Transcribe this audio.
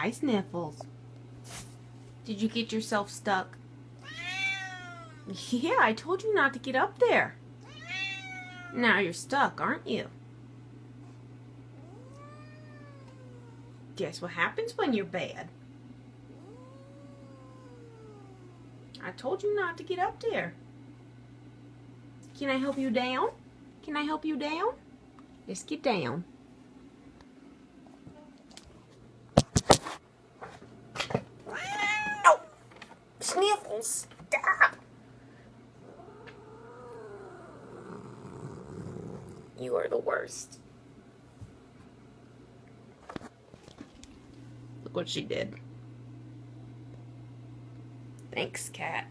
Hi, Sniffles. Did you get yourself stuck? Yeah, I told you not to get up there. Now you're stuck, aren't you? Guess what happens when you're bad? I told you not to get up there. Can I help you down? Can I help you down? Let's get down. Oh, Sniffles, stop. You are the worst. Look what she did. Thanks, Cat.